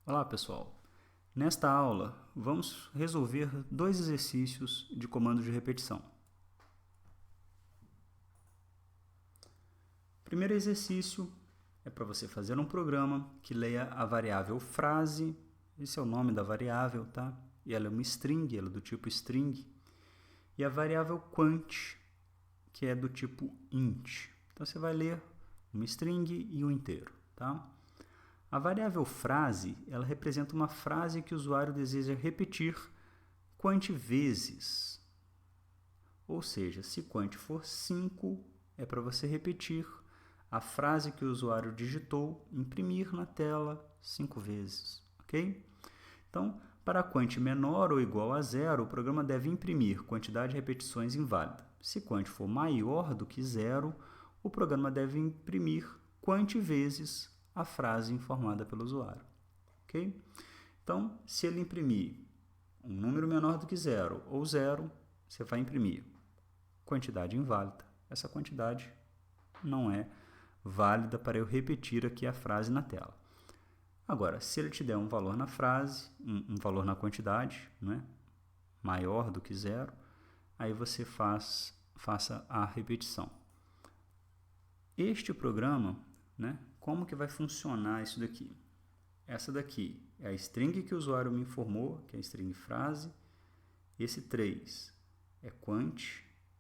Olá pessoal, nesta aula vamos resolver dois exercícios de comando de repetição. O primeiro exercício é para você fazer um programa que leia a variável frase, esse é o nome da variável, tá? E ela é uma string, ela é do tipo string, e a variável quant, que é do tipo int. Então você vai ler uma string e um inteiro, tá? A variável frase, ela representa uma frase que o usuário deseja repetir quant vezes. Ou seja, se quant for 5, é para você repetir a frase que o usuário digitou, imprimir na tela 5 vezes, ok? Então, para quant menor ou igual a 0, o programa deve imprimir quantidade de repetições inválida. Se quant for maior do que 0, o programa deve imprimir quant vezes a frase informada pelo usuário. Ok? Então, se ele imprimir um número menor do que 0 ou 0, você vai imprimir quantidade inválida. Essa quantidade não é válida para eu repetir aqui a frase na tela. Agora, se ele te der um valor na frase, um valor na quantidade, né, maior do que 0, aí você faça a repetição. Este programa, né, como que vai funcionar isso daqui? Essa daqui é a string que o usuário me informou, que é a string frase. Esse 3 é quant,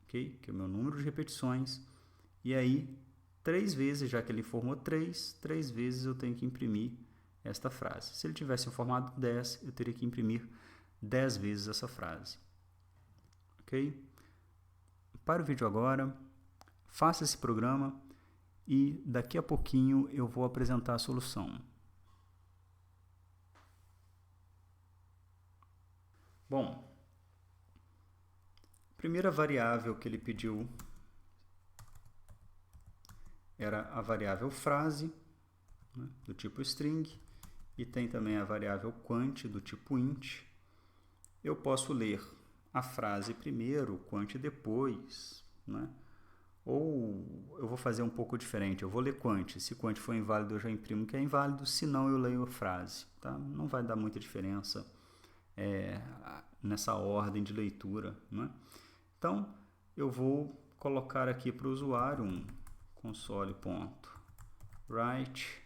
okay? Que é o meu número de repetições. E aí, 3 vezes, já que ele informou 3 vezes eu tenho que imprimir esta frase. Se ele tivesse informado 10, eu teria que imprimir 10 vezes essa frase. Ok? Para o vídeo agora, faça esse programa e daqui a pouquinho eu vou apresentar a solução. Bom, a primeira variável que ele pediu era a variável frase, né, do tipo string, e tem também a variável quant, do tipo int. Eu posso ler a frase primeiro, quant depois, né? Ou eu vou fazer um pouco diferente, eu vou ler quant. Se quant for inválido, eu já imprimo que é inválido, se não, eu leio a frase. Tá? Não vai dar muita diferença nessa ordem de leitura. Né? Então, eu vou colocar aqui para o usuário um console.write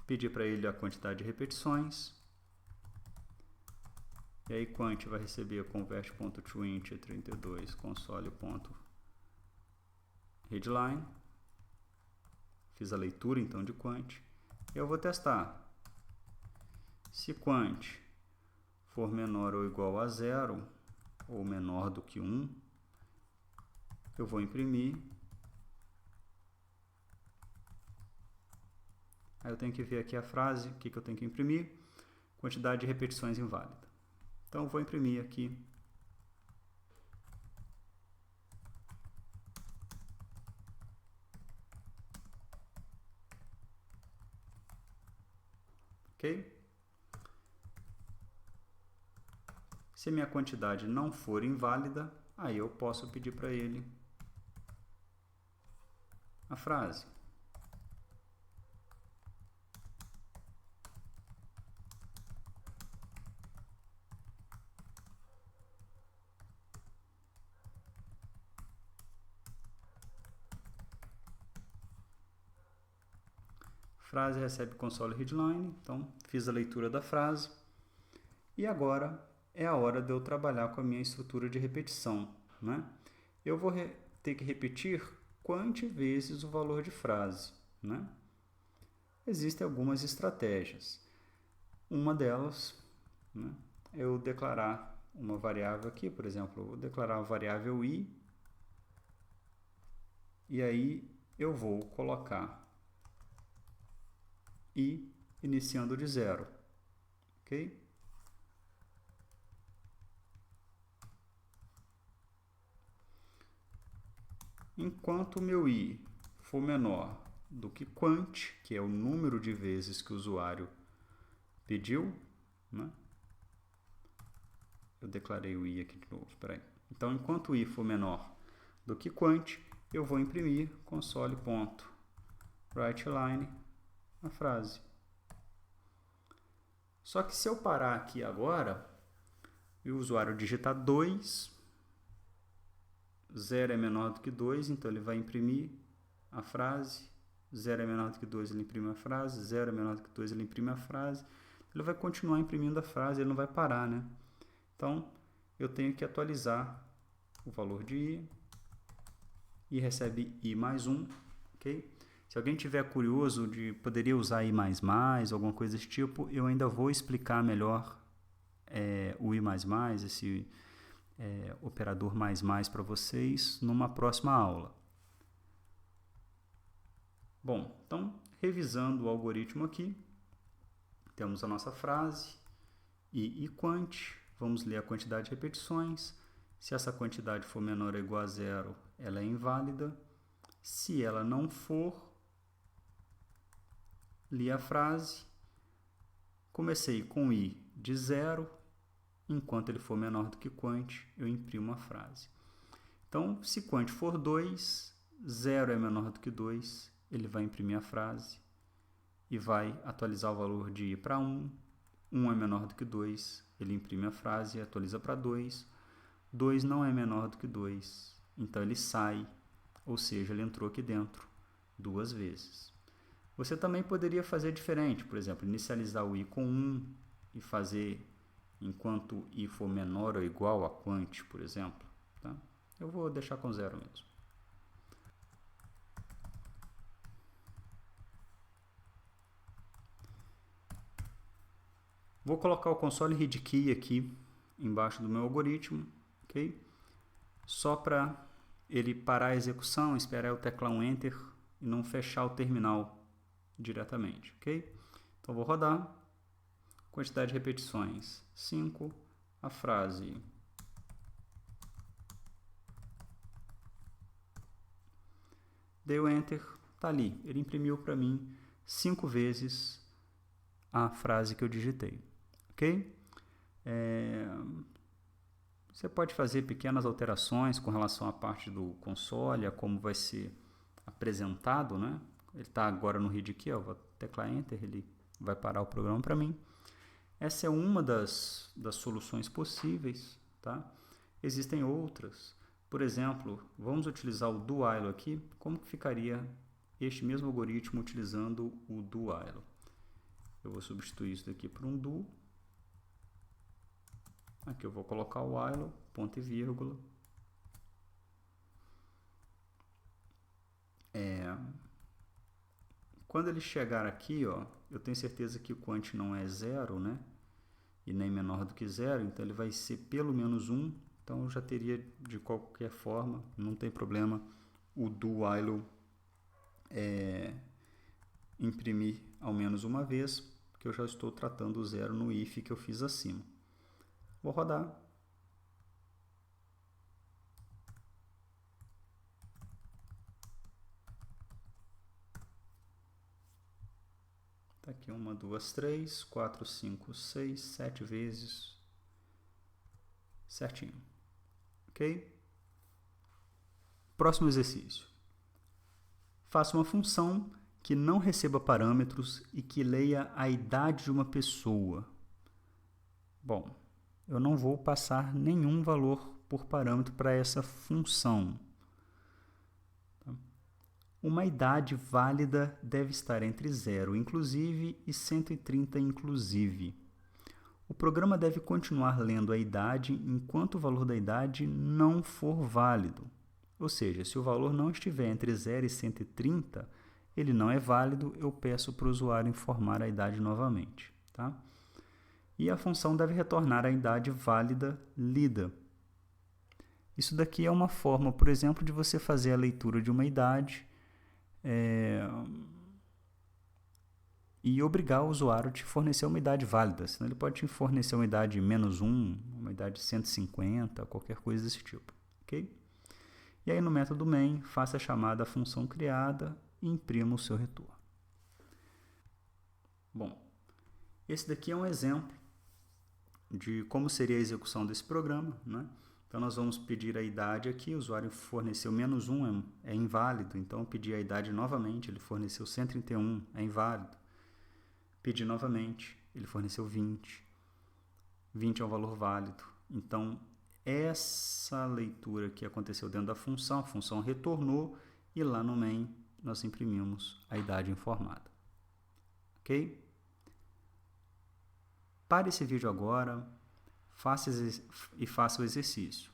pedir para ele a quantidade de repetições. E aí quant vai receber convert.toInt 32 console.readline. Fiz a leitura então de quant. Eu vou testar. Se quant for menor ou igual a 0, ou menor do que 1, eu vou imprimir. Aí eu tenho que ver aqui a frase, o que eu tenho que imprimir. Quantidade de repetições inválida. Então eu vou imprimir aqui. Ok? Se a minha quantidade não for inválida, aí eu posso pedir para ele a frase. Frase recebe console readline, então fiz a leitura da frase. E agora é a hora de eu trabalhar com a minha estrutura de repetição. Né? Eu vou ter que repetir quant vezes o valor de frase. Né? Existem algumas estratégias. Uma delas, né, é eu declarar uma variável aqui, por exemplo, eu vou declarar a variável i, e aí eu vou colocar i iniciando de 0. Ok? Enquanto o meu i for menor do que quant, que é o número de vezes que o usuário pediu, né? Eu declarei o i aqui de novo, peraí. Então, enquanto o i for menor do que quant, eu vou imprimir console.writeLine a frase. Só que se eu parar aqui agora e o usuário digitar 2, 0 é menor do que 2, então ele vai imprimir a frase, 0 é menor do que 2, ele imprime a frase, 0 é menor do que 2, ele imprime a frase, ele vai continuar imprimindo a frase, ele não vai parar, né? Então, eu tenho que atualizar o valor de i recebe i mais 1, ok? Se alguém tiver curioso de poderia usar i++, alguma coisa desse tipo, eu ainda vou explicar melhor o i++, esse operador mais para vocês numa próxima aula. Bom, então, revisando o algoritmo aqui, temos a nossa frase, e quant, vamos ler a quantidade de repetições. Se essa quantidade for menor ou igual a 0, ela é inválida. Se ela não for, li a frase, comecei com i de 0, enquanto ele for menor do que quant, eu imprimo a frase. Então, se quant for 2, 0 é menor do que 2, ele vai imprimir a frase e vai atualizar o valor de i para 1, 1 é menor do que 2, ele imprime a frase e atualiza para 2, 2 não é menor do que 2, então ele sai, ou seja, ele entrou aqui dentro 2 vezes. Você também poderia fazer diferente, por exemplo, inicializar o i com 1 e fazer enquanto i for menor ou igual a quant, por exemplo. Tá? Eu vou deixar com 0 mesmo. Vou colocar o console read key aqui embaixo do meu algoritmo, ok? Só para ele parar a execução, esperar eu teclar um Enter e não fechar o terminal diretamente, ok? Então vou rodar, quantidade de repetições 5, a frase dei o Enter, tá ali, ele imprimiu para mim 5 vezes a frase que eu digitei, ok? Você pode fazer pequenas alterações com relação à parte do console, a como vai ser apresentado, né? Ele está agora no read aqui, ó, vou teclar Enter, ele vai parar o programa para mim. Essa é uma das soluções possíveis, tá? Existem outras. Por exemplo, vamos utilizar o do while aqui. Como que ficaria este mesmo algoritmo utilizando o do while? Eu vou substituir isso daqui por um do. Aqui eu vou colocar o while, ponto e vírgula. Quando ele chegar aqui, ó, eu tenho certeza que o quant não é 0, né? E nem menor do que 0, então ele vai ser pelo menos 1. Então eu já teria, de qualquer forma, não tem problema, o do while imprimir ao menos uma vez, porque eu já estou tratando o 0 no if que eu fiz acima. Vou rodar. Tá aqui 1, 2, 3, 4, 5, 6, 7 vezes. Certinho. Ok? Próximo exercício. Faça uma função que não receba parâmetros e que leia a idade de uma pessoa. Bom, eu não vou passar nenhum valor por parâmetro para essa função. Uma idade válida deve estar entre 0 inclusive e 130 inclusive. O programa deve continuar lendo a idade enquanto o valor da idade não for válido. Ou seja, se o valor não estiver entre 0 e 130, ele não é válido, eu peço para o usuário informar a idade novamente. Tá? E a função deve retornar a idade válida lida. Isso daqui é uma forma, por exemplo, de você fazer a leitura de uma idade e obrigar o usuário a te fornecer uma idade válida, senão ele pode te fornecer uma idade -1, uma idade 150, qualquer coisa desse tipo, ok? E aí no método main, faça a chamada à função criada e imprima o seu retorno. Bom, esse daqui é um exemplo de como seria a execução desse programa, né? Então, nós vamos pedir a idade aqui, o usuário forneceu -1, é inválido, então eu pedi a idade novamente, ele forneceu 131, é inválido. Pedi novamente, ele forneceu 20, 20 é um valor válido. Então, essa leitura que aconteceu dentro da função, a função retornou e lá no main nós imprimimos a idade informada. Ok? Pare esse vídeo agora, faça o exercício.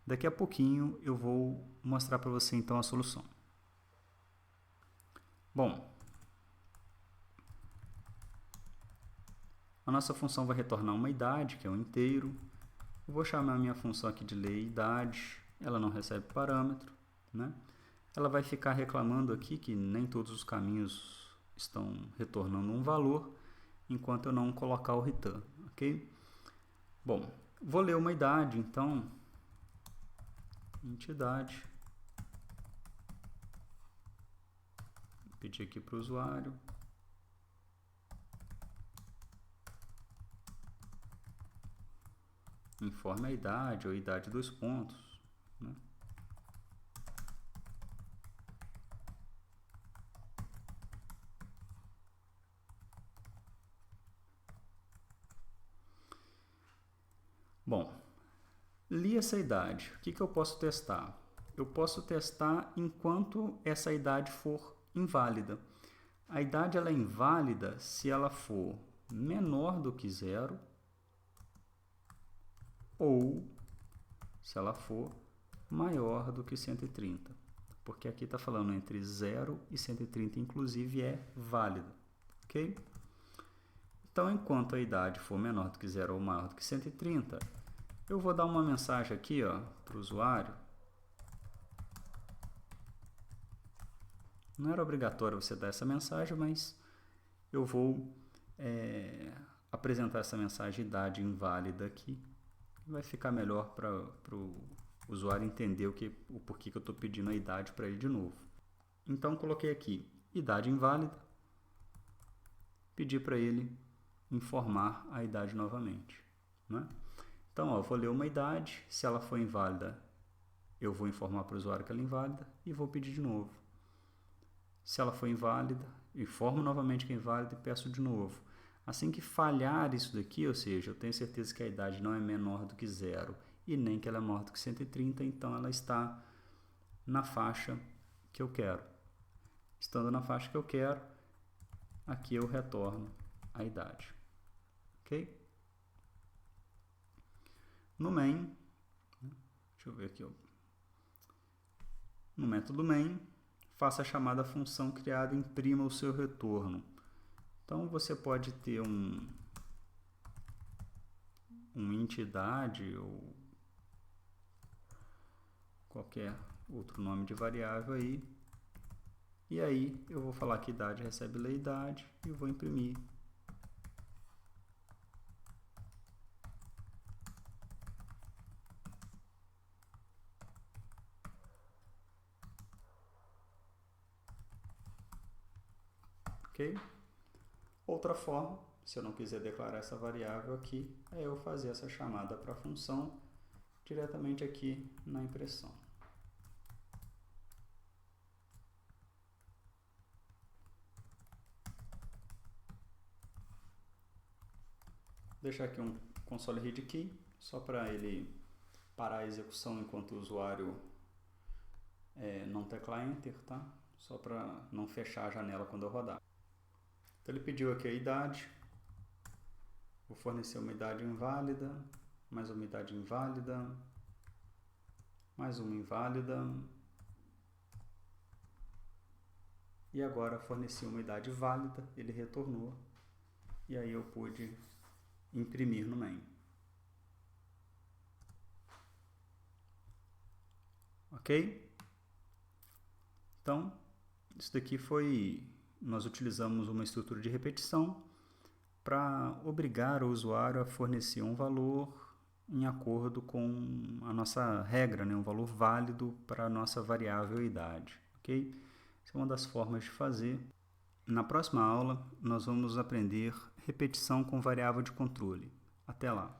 Daqui a pouquinho eu vou mostrar para você então a solução. Bom, a nossa função vai retornar uma idade, que é um inteiro. Eu vou chamar a minha função aqui de layIdade, ela não recebe parâmetro, né? Ela vai ficar reclamando aqui que nem todos os caminhos estão retornando um valor, enquanto eu não colocar o return, ok? Bom, vou ler uma idade, então, entidade, vou pedir aqui para o usuário, informe a idade ou idade dos pontos, né? Bom, li essa idade. O que eu posso testar? Eu posso testar enquanto essa idade for inválida. A idade ela é inválida se ela for menor do que 0 ou se ela for maior do que 130. Porque aqui está falando entre 0 e 130, inclusive é válido. Ok? Então, enquanto a idade for menor do que 0 ou maior do que 130, eu vou dar uma mensagem aqui para o usuário. Não era obrigatório você dar essa mensagem, mas eu vou apresentar essa mensagem idade inválida aqui. Vai ficar melhor para o usuário entender o porquê que eu estou pedindo a idade para ele de novo. Então, coloquei aqui idade inválida, pedi para ele informar a idade novamente, né? Então, eu vou ler uma idade, se ela for inválida, eu vou informar para o usuário que ela é inválida e vou pedir de novo. Se ela for inválida, informo novamente que é inválida e peço de novo. Assim que falhar isso daqui, ou seja, eu tenho certeza que a idade não é menor do que 0 e nem que ela é maior do que 130, então ela está na faixa que eu quero. Estando na faixa que eu quero, aqui eu retorno a idade. Ok? No main, deixa eu ver aqui, no método main, faça a chamada função criada, imprima o seu retorno. Então, você pode ter uma entidade ou qualquer outro nome de variável aí. E aí, eu vou falar que idade recebe layIdade e vou imprimir. Ok? Outra forma, se eu não quiser declarar essa variável aqui, é eu fazer essa chamada para a função diretamente aqui na impressão. Deixar aqui um console read key, só para ele parar a execução enquanto o usuário não teclar Enter, tá? Só para não fechar a janela quando eu rodar. Então, ele pediu aqui a idade, vou fornecer uma idade inválida, mais uma idade inválida, mais uma inválida, e agora forneci uma idade válida, ele retornou, e aí eu pude imprimir no main. Ok? Então, isso daqui nós utilizamos uma estrutura de repetição para obrigar o usuário a fornecer um valor em acordo com a nossa regra, né? Um valor válido para a nossa variável idade. Ok? Essa é uma das formas de fazer. Na próxima aula, nós vamos aprender repetição com variável de controle. Até lá!